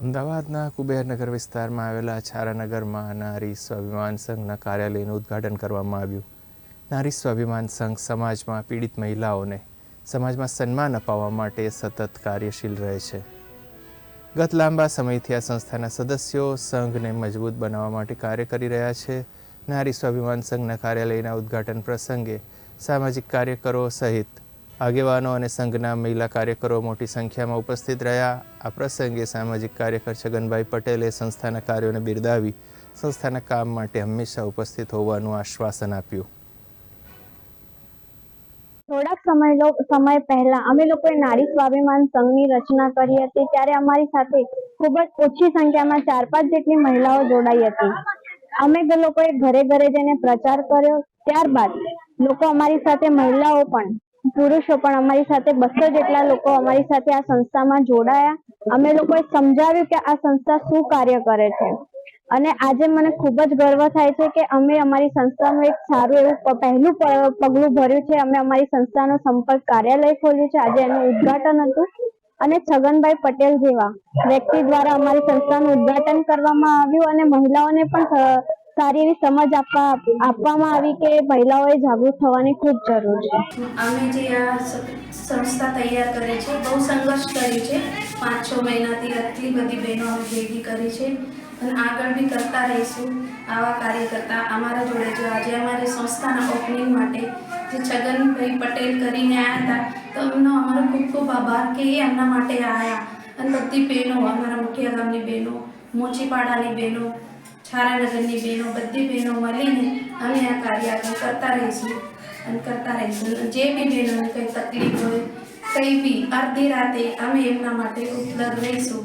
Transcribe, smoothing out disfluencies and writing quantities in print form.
અમદાવાદના કુબેરનગર વિસ્તારમાં આવેલા છારાનગરમાં નારી સ્વાભિમાન સંઘના કાર્યાલયનું ઉદ્ઘાટન કરવામાં આવ્યું. નારી સ્વાભિમાન સંઘ સમાજમાં પીડિત મહિલાઓને સમાજમાં સન્માન અપાવવા માટે સતત કાર્યશીલ રહે છે. ગત લાંબા સમયથી આ સંસ્થાના સદસ્યો સંઘને મજબૂત બનાવવા માટે કાર્ય કરી રહ્યા છે. નારી સ્વાભિમાન સંઘના કાર્યાલયના ઉદ્ઘાટન પ્રસંગે સામાજિક કાર્યકરો સહિત આગેવાનો અને સંઘના મહિલા કાર્યકરો મોટી સંખ્યામાં ઉપસ્થિત રહ્યા. આ પ્રસંગે સામાજિક કાર્યકર છગનભાઈ પટેલે સંસ્થાના કાર્યોને બિરદાવી સંસ્થાના કામ માટે હંમેશા ઉપસ્થિત હોવાનું આશ્વાસન આપ્યું. થોડાક સમય પહેલા અમે લોકોએ નારી સ્વાભિમાન સંઘની રચના કરી હતી. ત્યારે અમારી સાથે ખૂબ જ ઓછી સંખ્યામાં 4-5 જેટલી મહિલાઓ જોડાઈ હતી. અમે લોકોએ ઘરે ઘરે જઈને પ્રચાર કર્યો. ત્યારબાદ લોકો અમારી સાથે, મહિલાઓ પણ પુરુષો પણ અમારી સાથે 200 જેટલા લોકો અમારી સાથે આ સંસ્થામાં જોડાયા. અમે લોકોએ સમજાવ્યું કે આ સંસ્થા શું કાર્ય કરે છે અને આજે મને ખૂબ જ ગર્વ થાય છે કે અમે અમારી સંસ્થાનું એક સારું એવું પહેલું પગલું ભર્યું છે. અમે અમારી સંસ્થાનો સંપર્ક કાર્યાલય ખોલ્યું છે. આજે એનું ઉદ્ઘાટન હતું અને છગનભાઈ પટેલ જેવા વ્યક્તિ દ્વારા અમારી સંસ્થાનું ઉદ્ઘાટન કરવામાં આવ્યું અને મહિલાઓને પણ સારી એવી સમજ આપવામાં આવી કે મહિલાઓએ જાગૃત થવાની ખૂબ જરૂર છે. અમે જે આ સંસ્થા તૈયાર કરી છે, બહુ સંઘર્ષ કર્યું છે. 5-6 મહિનાથી આટલી બધી બહેનો અમે ભેગી કરી છે અને આગળ બી કરતા રહીશું. આવા કાર્ય કરતા અમારા જોડે જો આજે અમારી સંસ્થાના ઓપનિંગ માટે જે છગનભાઈ પટેલ કરીને આવ્યા હતા, તો એમનો અમારો ખૂબ ખૂબ આભાર કે એ એમના માટે આવ્યા. અને બધી બહેનો, અમારા મુખ્ય ગામની બહેનો, મોચીપાડાની બહેનો, છારાનગરની બહેનો, બધી બહેનો મળીને અમે આ કાર્ય આગળ કરતા રહીશું. જે બી બહેનોને કંઈ તકલીફ હોય, કંઈ બી અડધી રાતે અમે એમના માટે ઉપલબ્ધ રહીશું.